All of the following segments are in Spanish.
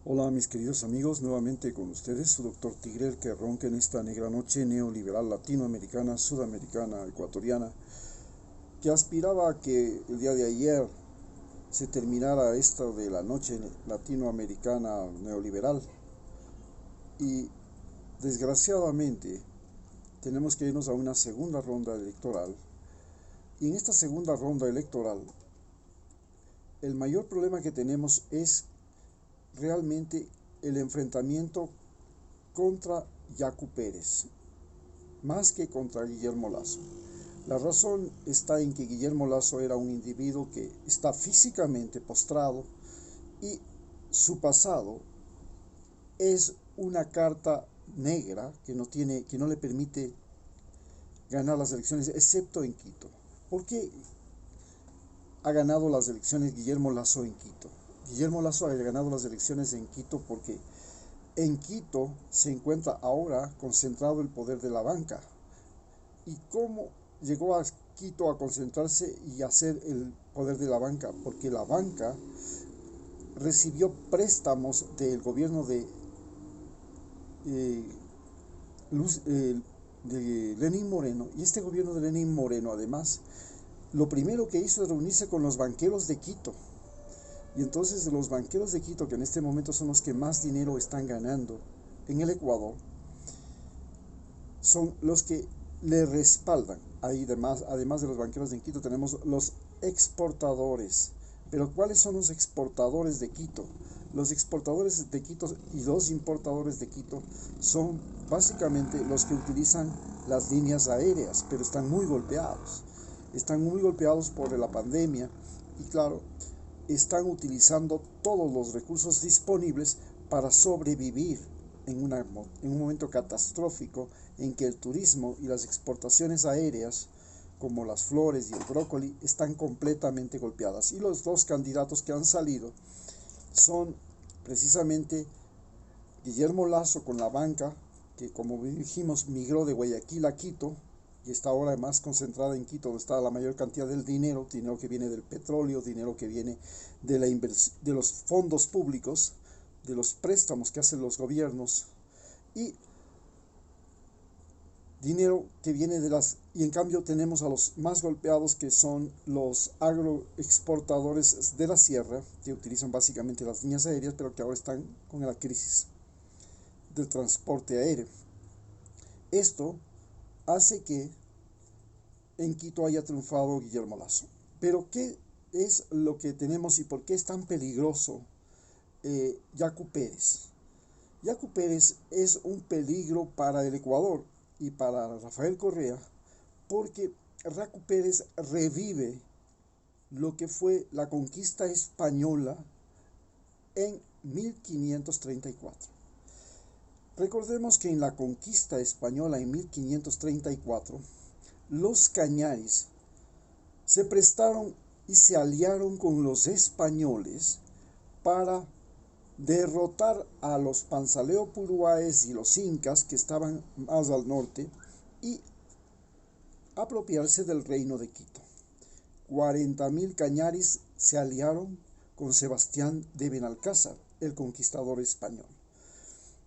Hola mis queridos amigos, nuevamente con ustedes, su doctor Tigre, que ronca en esta negra noche neoliberal latinoamericana, sudamericana, ecuatoriana, que aspiraba a que el día de ayer se terminara esta de la noche latinoamericana neoliberal. Y desgraciadamente tenemos que irnos a una segunda ronda electoral. Y en esta segunda ronda electoral, el mayor problema que tenemos es realmente el enfrentamiento contra Yacu Pérez, más que contra Guillermo Lasso. La razón está en que Guillermo Lasso era un individuo que está físicamente postrado y su pasado es una carta negra que no le permite ganar las elecciones, excepto en Quito. ¿Por qué ha ganado las elecciones Guillermo Lasso en Quito? Guillermo Lasso ha ganado las elecciones en Quito porque en Quito se encuentra ahora concentrado el poder de la banca. ¿Y cómo llegó a Quito a concentrarse y a hacer el poder de la banca? Porque la banca recibió préstamos del gobierno eh, de Lenín Moreno, y este gobierno de Lenín Moreno además lo primero que hizo es reunirse con los banqueros de Quito. Y entonces los banqueros de Quito, que en este momento son los que más dinero están ganando en el Ecuador, son los que le respaldan. Ahí además de los banqueros de Quito tenemos los exportadores. Pero ¿cuáles son los exportadores de Quito? Los exportadores de Quito y los importadores de Quito son básicamente los que utilizan las líneas aéreas, pero están muy golpeados. Están muy golpeados por la pandemia y claro, están utilizando todos los recursos disponibles para sobrevivir en un momento catastrófico en que el turismo y las exportaciones aéreas, como las flores y el brócoli, están completamente golpeadas. Y los dos candidatos que han salido son precisamente Guillermo Lasso con la banca, que como dijimos migró de Guayaquil a Quito y está ahora más concentrada en Quito, donde está la mayor cantidad del dinero, dinero que viene del petróleo, dinero que viene de los fondos públicos, de los préstamos que hacen los gobiernos y dinero que viene de las... Y en cambio tenemos a los más golpeados, que son los agroexportadores de la sierra, que utilizan básicamente las líneas aéreas, pero que ahora están con la crisis del transporte aéreo. Esto hace que en Quito haya triunfado Guillermo Lasso. Pero ¿qué es lo que tenemos y por qué es tan peligroso Yacu Pérez? Yacu Pérez es un peligro para el Ecuador y para Rafael Correa, porque Yacu Pérez revive lo que fue la conquista española en 1534. Recordemos que en la conquista española en 1534, los cañaris se prestaron y se aliaron con los españoles para derrotar a los Panzaleo Puruáes y los incas, que estaban más al norte, y apropiarse del reino de Quito. 40.000 cañaris se aliaron con Sebastián de Benalcázar, el conquistador español.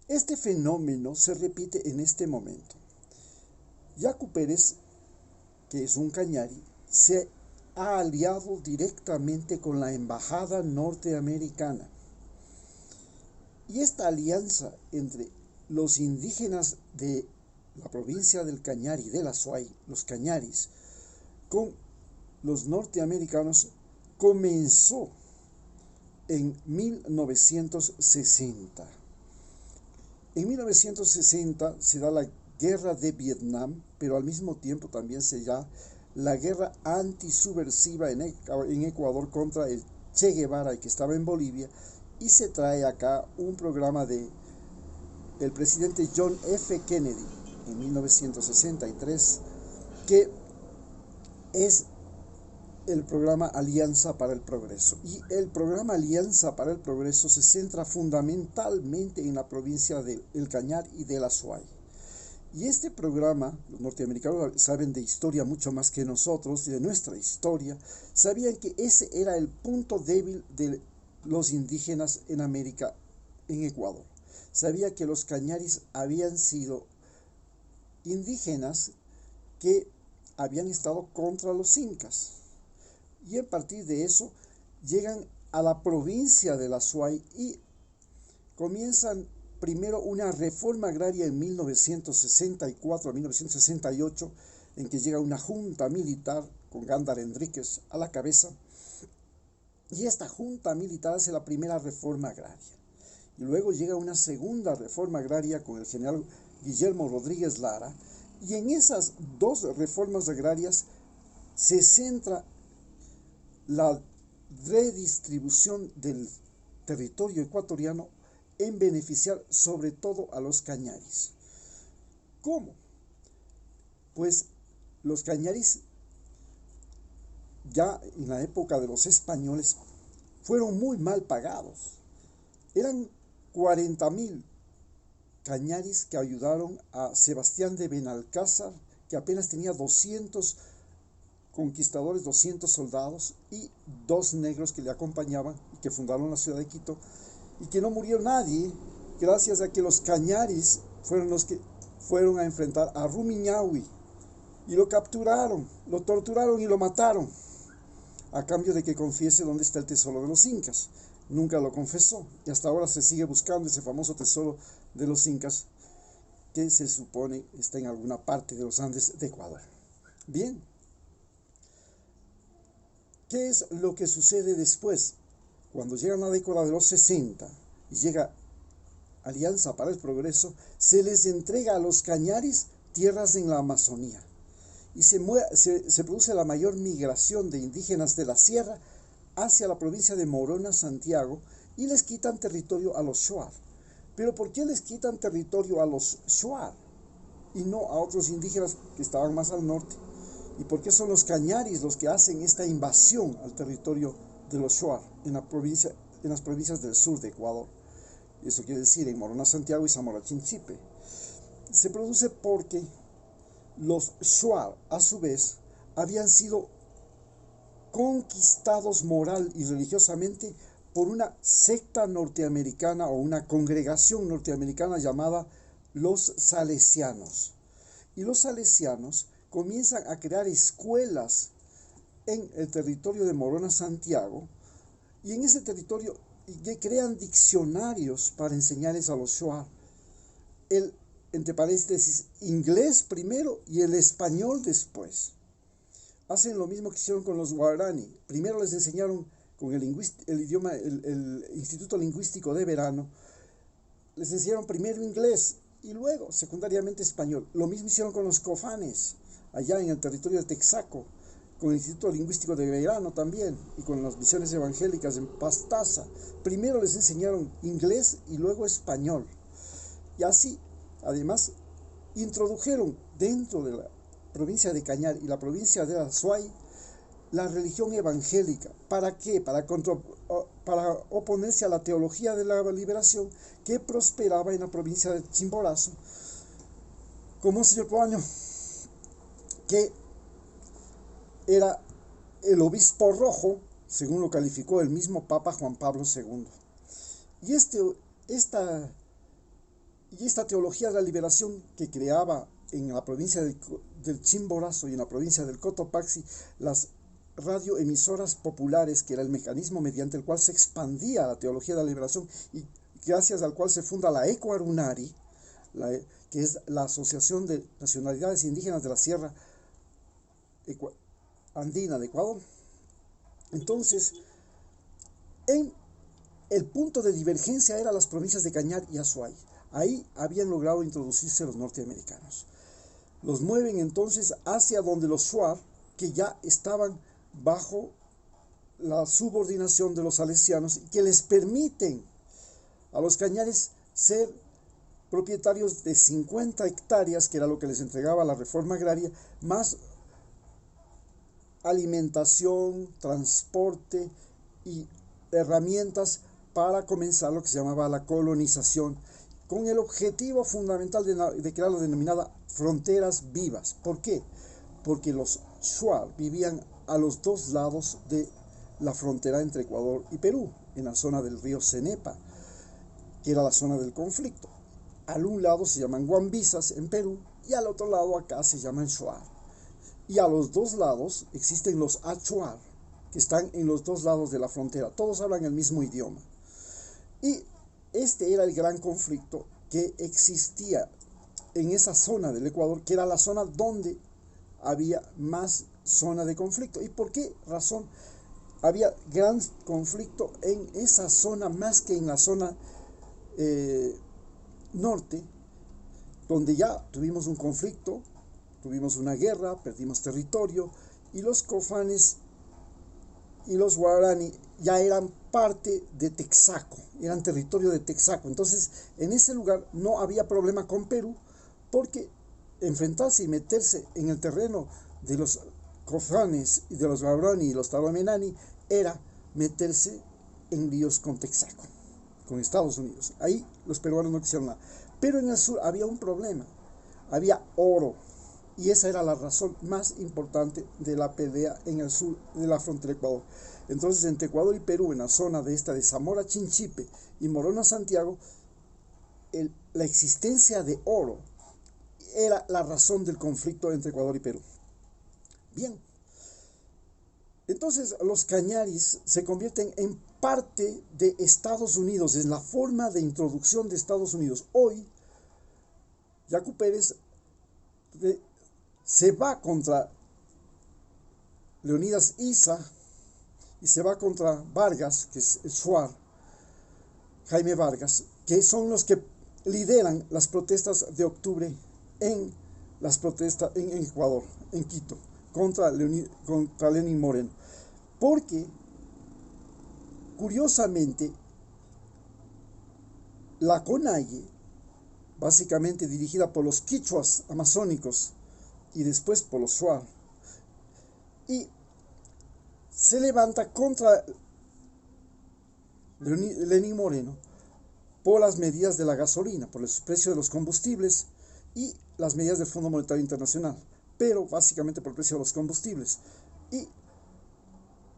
Este fenómeno se repite en este momento. Yacu Pérez, que es un cañari, se ha aliado directamente con la embajada norteamericana. Y esta alianza entre los indígenas de la provincia del Cañari, de la Azuay, los cañaris, con los norteamericanos, comenzó en 1960. En 1960 se da la guerra de Vietnam, pero al mismo tiempo también se da la guerra antisubversiva en Ecuador contra el Che Guevara, el que estaba en Bolivia, y se trae acá un programa de el presidente John F. Kennedy en 1963, que es el programa Alianza para el Progreso. Y el programa Alianza para el Progreso se centra fundamentalmente en la provincia de El Cañar y de la Azuay. Y este programa, los norteamericanos saben de historia mucho más que nosotros, y de nuestra historia, sabían que ese era el punto débil de los indígenas en América en Ecuador. Sabía que los cañaris habían sido indígenas que habían estado contra los incas. Y a partir de eso llegan a la provincia de la Azuay y comienzan primero una reforma agraria en 1964 a 1968, en que llega una junta militar con Gándara Enríquez a la cabeza, y esta junta militar hace la primera reforma agraria. Y luego llega una segunda reforma agraria con el general Guillermo Rodríguez Lara, y en esas dos reformas agrarias se centra la redistribución del territorio ecuatoriano en beneficiar sobre todo a los cañaris. ¿Cómo? Pues los cañaris, ya en la época de los españoles, fueron muy mal pagados. Eran 40.000 cañaris que ayudaron a Sebastián de Benalcázar, que apenas tenía 200 conquistadores, 200 soldados y 2 negros que le acompañaban y que fundaron la ciudad de Quito, y que no murió nadie gracias a que los cañaris fueron los que fueron a enfrentar a Rumiñahui y lo capturaron, lo torturaron y lo mataron a cambio de que confiese dónde está el tesoro de los incas. Nunca lo confesó y hasta ahora se sigue buscando ese famoso tesoro de los incas que se supone está en alguna parte de los Andes de Ecuador. Bien, ¿qué es lo que sucede después? Cuando llega la década de los 60 y llega Alianza para el Progreso, se les entrega a los cañaris tierras en la Amazonía y se produce la mayor migración de indígenas de la sierra hacia la provincia de Morona, Santiago, y les quitan territorio a los Shuar. ¿Pero por qué les quitan territorio a los Shuar y no a otros indígenas que estaban más al norte? ¿Y por qué son los cañaris los que hacen esta invasión al territorio de los Shuar en las provincias del sur de Ecuador? Eso quiere decir en Morona, Santiago y Zamora Chinchipe. Se produce porque los Shuar, a su vez, habían sido conquistados moral y religiosamente por una secta norteamericana o una congregación norteamericana llamada los Salesianos. Y los Salesianos comienzan a crear escuelas en el territorio de Morona, Santiago, y en ese territorio crean diccionarios para enseñarles a los Shuar el, entre paréntesis, inglés primero y el español después. Hacen lo mismo que hicieron con los guaraní. Primero les enseñaron con el Instituto Lingüístico de Verano, les enseñaron primero inglés y luego secundariamente español. Lo mismo hicieron con los cofanes, allá en el territorio de Texaco, con el Instituto Lingüístico de Verano también, y con las misiones evangélicas en Pastaza. Primero les enseñaron inglés y luego español. Y así, además, introdujeron dentro de la provincia de Cañar y la provincia de Azuay la religión evangélica. ¿Para qué? Para oponerse a la teología de la liberación que prosperaba en la provincia de Chimborazo, como un señor peruano que era el obispo rojo, según lo calificó el mismo Papa Juan Pablo II. Y esta teología de la liberación que creaba en la provincia del Chimborazo y en la provincia del Cotopaxi las radioemisoras populares, que era el mecanismo mediante el cual se expandía la teología de la liberación y gracias al cual se funda la Ecuarunari, que es la Asociación de Nacionalidades Indígenas de la Sierra Andina de Ecuador. Entonces, el punto de divergencia era las provincias de Cañar y Azuay. Ahí habían logrado introducirse los norteamericanos. Los mueven entonces hacia donde los Shuar, que ya estaban bajo la subordinación de los salesianos, y que les permiten a los cañares ser propietarios de 50 hectáreas, que era lo que les entregaba la reforma agraria, más alimentación, transporte y herramientas para comenzar lo que se llamaba la colonización, con el objetivo fundamental de crear la denominada fronteras vivas. ¿Por qué? Porque los Shuar vivían a los dos lados de la frontera entre Ecuador y Perú, en la zona del río Cenepa, que era la zona del conflicto. Al un lado se llaman Guambisas en Perú y al otro lado acá se llaman Shuar. Y a los dos lados existen los Achuar, que están en los dos lados de la frontera. Todos hablan el mismo idioma. Y este era el gran conflicto que existía en esa zona del Ecuador, que era la zona donde había más zona de conflicto. ¿Y por qué razón había gran conflicto en esa zona más que en la zona norte, donde ya tuvimos un conflicto, tuvimos una guerra, perdimos territorio y los cofanes y los guaraní ya eran parte de Texaco, eran territorio de Texaco. Entonces, en ese lugar no había problema con Perú, porque enfrentarse y meterse en el terreno de los cofanes y de los guaraní y los taromenani era meterse en líos con Texaco, con Estados Unidos. Ahí los peruanos no quisieron nada. Pero en el sur había un problema, había oro. Y esa era la razón más importante de la pelea en el sur de la frontera de Ecuador. Entonces, entre Ecuador y Perú, en la zona de Zamora Chinchipe y Morona Santiago, la existencia de oro era la razón del conflicto entre Ecuador y Perú. Bien, entonces los cañaris se convierten en parte de Estados Unidos, en la forma de introducción de Estados Unidos. Hoy, Yacu Pérez se va contra Leonidas Issa y se va contra Vargas, que es el Shuar, Jaime Vargas, que son los que lideran las protestas de octubre en Ecuador, en Quito, contra Lenín Moreno. Porque, curiosamente, la CONAIE, básicamente dirigida por los quichuas amazónicos y después por los Shuar, y se levanta contra Lenín Moreno por las medidas de la gasolina, por el precio de los combustibles y las medidas del Fondo Monetario Internacional, pero básicamente por el precio de los combustibles. Y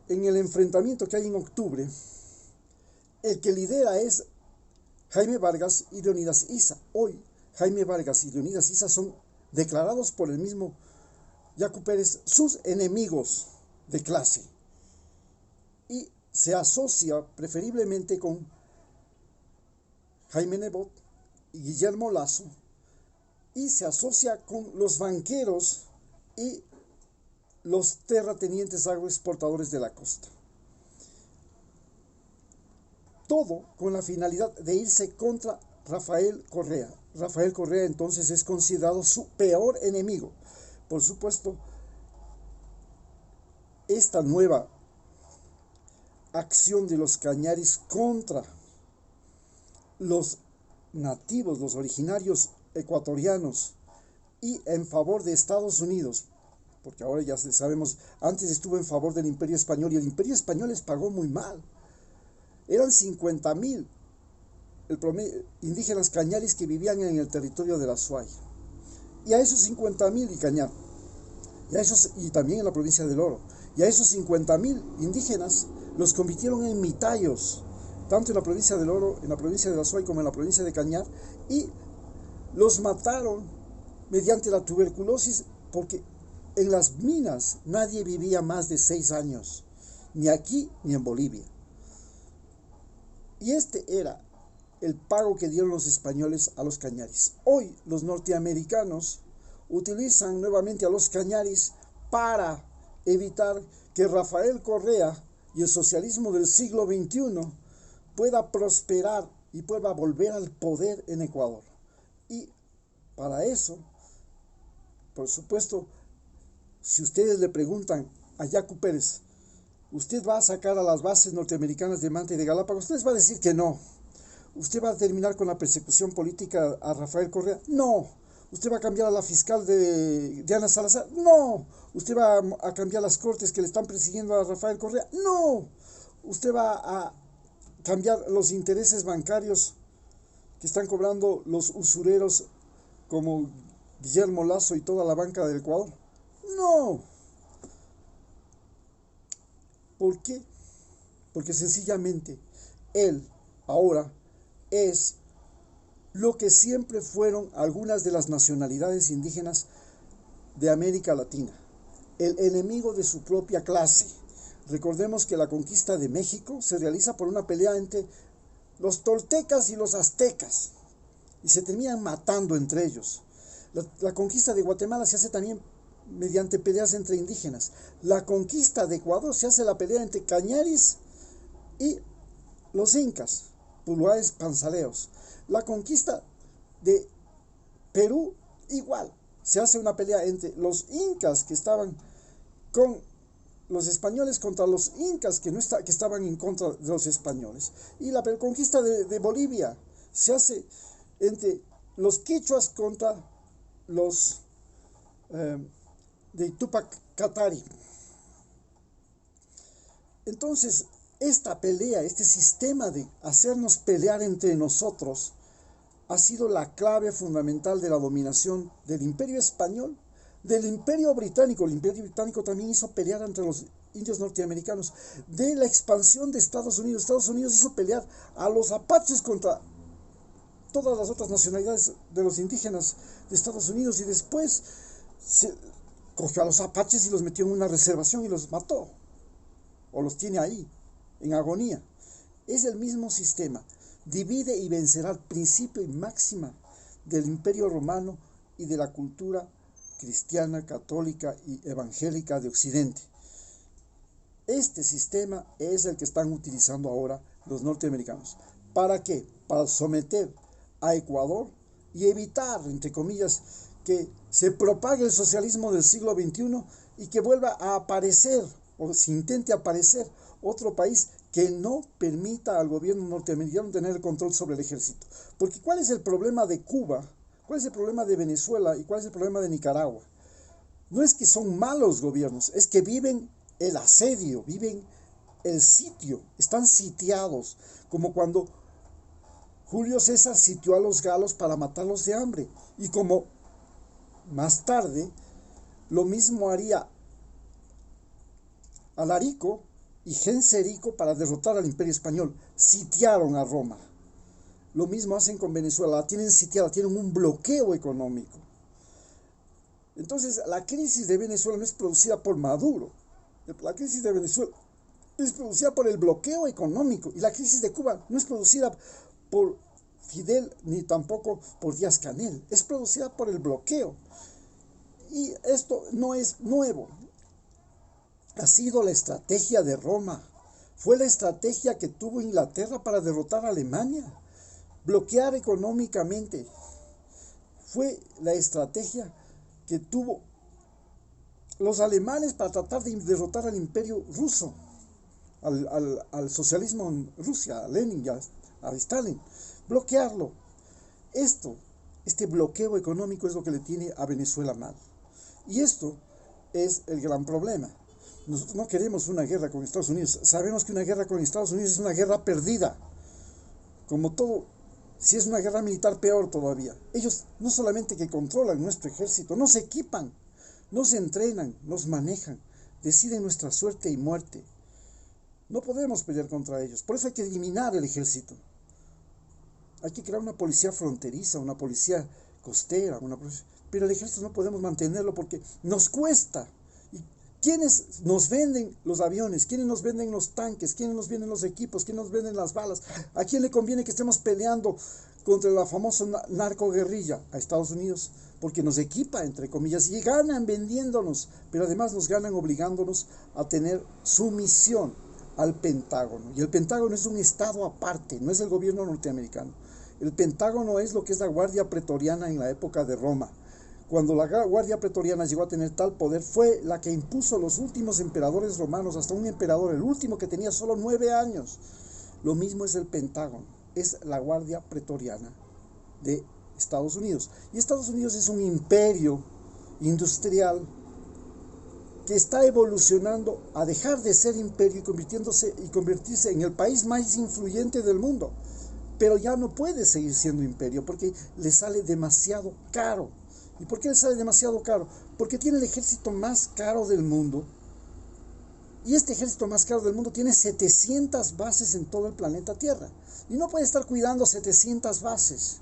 en el enfrentamiento que hay en octubre, el que lidera es Jaime Vargas y Leonidas Issa. Hoy, Jaime Vargas y Leonidas Issa son declarados por el mismo Yacu Pérez sus enemigos de clase. Y se asocia preferiblemente con Jaime Nebot y Guillermo Lazo, y se asocia con los banqueros y los terratenientes agroexportadores de la costa. Todo con la finalidad de irse contra Rafael Correa. Rafael Correa entonces es considerado su peor enemigo. Por supuesto, esta nueva acción de los cañaris contra los nativos, los originarios ecuatorianos, y en favor de Estados Unidos, porque ahora ya sabemos, antes estuvo en favor del Imperio Español y el Imperio Español les pagó muy mal. Eran 50.000 indígenas cañaris que vivían en el territorio de la Azuay. Y a esos 50.000 y Cañar, y también en la provincia del Oro, y a esos 50.000 indígenas los convirtieron en mitayos, tanto en la provincia del Oro, en la provincia de la Azuay como en la provincia de Cañar, y los mataron mediante la tuberculosis, porque en las minas nadie vivía más de 6 años, ni aquí ni en Bolivia. Y este era el pago que dieron los españoles a los cañaris. Hoy los norteamericanos utilizan nuevamente a los cañaris para evitar que Rafael Correa y el socialismo del siglo XXI pueda prosperar y pueda volver al poder en Ecuador. Y para eso, por supuesto, si ustedes le preguntan a Yacu Pérez, ¿usted va a sacar a las bases norteamericanas de Manta y de Galápagos? Usted va a decir que no. ¿Usted va a terminar con la persecución política a Rafael Correa? No. ¿Usted va a cambiar a la fiscal de Ana Salazar? No. ¿Usted va a cambiar las cortes que le están persiguiendo a Rafael Correa? No. ¿Usted va a cambiar los intereses bancarios que están cobrando los usureros como Guillermo Lazo y toda la banca del Ecuador? No. ¿Por qué? Porque sencillamente él ahora es lo que siempre fueron algunas de las nacionalidades indígenas de América Latina, el enemigo de su propia clase. Recordemos que la conquista de México se realiza por una pelea entre los toltecas y los aztecas, y se terminan matando entre ellos. La conquista de Guatemala se hace también mediante peleas entre indígenas. La conquista de Ecuador se hace la pelea entre cañaris y los incas, puluaes, panzaleos. La conquista de Perú igual, se hace una pelea entre los incas que estaban con los españoles contra los incas que estaban en contra de los españoles. Y la conquista de Bolivia se hace entre los quichuas contra los de Tupac Katari. Entonces, esta pelea, este sistema de hacernos pelear entre nosotros, ha sido la clave fundamental de la dominación del Imperio Español, del Imperio Británico. El Imperio Británico también hizo pelear entre los indios norteamericanos, de la expansión de Estados Unidos. Estados Unidos hizo pelear a los apaches contra todas las otras nacionalidades de los indígenas de Estados Unidos, y después se cogió a los apaches y los metió en una reservación y los mató, o los tiene ahí, en agonía. Es el mismo sistema. Divide y vencerá, el principio y máxima del Imperio Romano y de la cultura cristiana, católica y evangélica de Occidente. Este sistema es el que están utilizando ahora los norteamericanos. ¿Para qué? Para someter a Ecuador y evitar, entre comillas, que se propague el socialismo del siglo XXI y que vuelva a aparecer, o se intente aparecer, otro país que no permita al gobierno norteamericano tener el control sobre el ejército. Porque ¿cuál es el problema de Cuba? ¿Cuál es el problema de Venezuela? ¿Y cuál es el problema de Nicaragua? No es que son malos gobiernos, es que viven el asedio, viven el sitio, están sitiados, como cuando Julio César sitió a los galos para matarlos de hambre, y como más tarde lo mismo haría Alarico y Genserico para derrotar al Imperio Español. Sitiaron a Roma. Lo mismo hacen con Venezuela, la tienen sitiada, tienen un bloqueo económico. Entonces, la crisis de Venezuela no es producida por Maduro. La crisis de Venezuela es producida por el bloqueo económico. Y la crisis de Cuba no es producida por Fidel ni tampoco por Díaz-Canel. Es producida por el bloqueo. Y esto no es nuevo. Ha sido la estrategia de Roma. Fue la estrategia que tuvo Inglaterra para derrotar a Alemania. Bloquear económicamente. Fue la estrategia que tuvo los alemanes para tratar de derrotar al imperio ruso, al socialismo en Rusia, a Lenin y a Stalin. Bloquearlo. Este bloqueo económico es lo que le tiene a Venezuela mal. Y esto es el gran problema. Nosotros no queremos una guerra con Estados Unidos. Sabemos que una guerra con Estados Unidos es una guerra perdida. Como todo, si es una guerra militar, peor todavía. Ellos no solamente que controlan nuestro ejército, nos equipan, nos entrenan, nos manejan, deciden nuestra suerte y muerte. No podemos pelear contra ellos. Por eso hay que eliminar el ejército. Hay que crear una policía fronteriza, una policía costera, pero el ejército no podemos mantenerlo porque nos cuesta. ¿Quiénes nos venden los aviones? ¿Quiénes nos venden los tanques? ¿Quiénes nos venden los equipos? ¿Quiénes nos venden las balas? ¿A quién le conviene que estemos peleando contra la famosa narcoguerrilla? A Estados Unidos, porque nos equipa, entre comillas, y ganan vendiéndonos, pero además nos ganan obligándonos a tener sumisión al Pentágono. Y el Pentágono es un estado aparte, no es el gobierno norteamericano. El Pentágono es lo que es la Guardia Pretoriana en la época de Roma. Cuando la Guardia Pretoriana llegó a tener tal poder, fue la que impuso los últimos emperadores romanos, hasta un emperador, el último que tenía solo 9 años. Lo mismo es el Pentágono, es la Guardia Pretoriana de Estados Unidos. Y Estados Unidos es un imperio industrial que está evolucionando a dejar de ser imperio y convertirse en el país más influyente del mundo. Pero ya no puede seguir siendo imperio porque le sale demasiado caro. ¿Y por qué le sale demasiado caro? Porque tiene el ejército más caro del mundo Y este ejército más caro del mundo tiene 700 bases en todo el planeta Tierra. Y no puede estar cuidando 700 bases.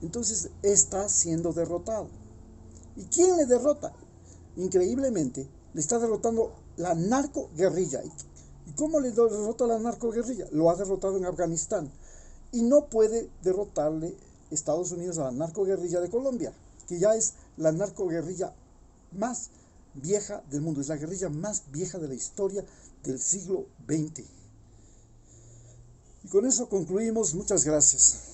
Entonces está siendo derrotado. ¿Y quién le derrota? Increíblemente, le está derrotando la narcoguerrilla. ¿Y cómo le derrota la narcoguerrilla? Lo ha derrotado en Afganistán. Y no puede derrotarle Estados Unidos a la narcoguerrilla de Colombia, que ya es la narcoguerrilla más vieja del mundo. Es la guerrilla más vieja de la historia del siglo XX. Y con eso concluimos. Muchas gracias.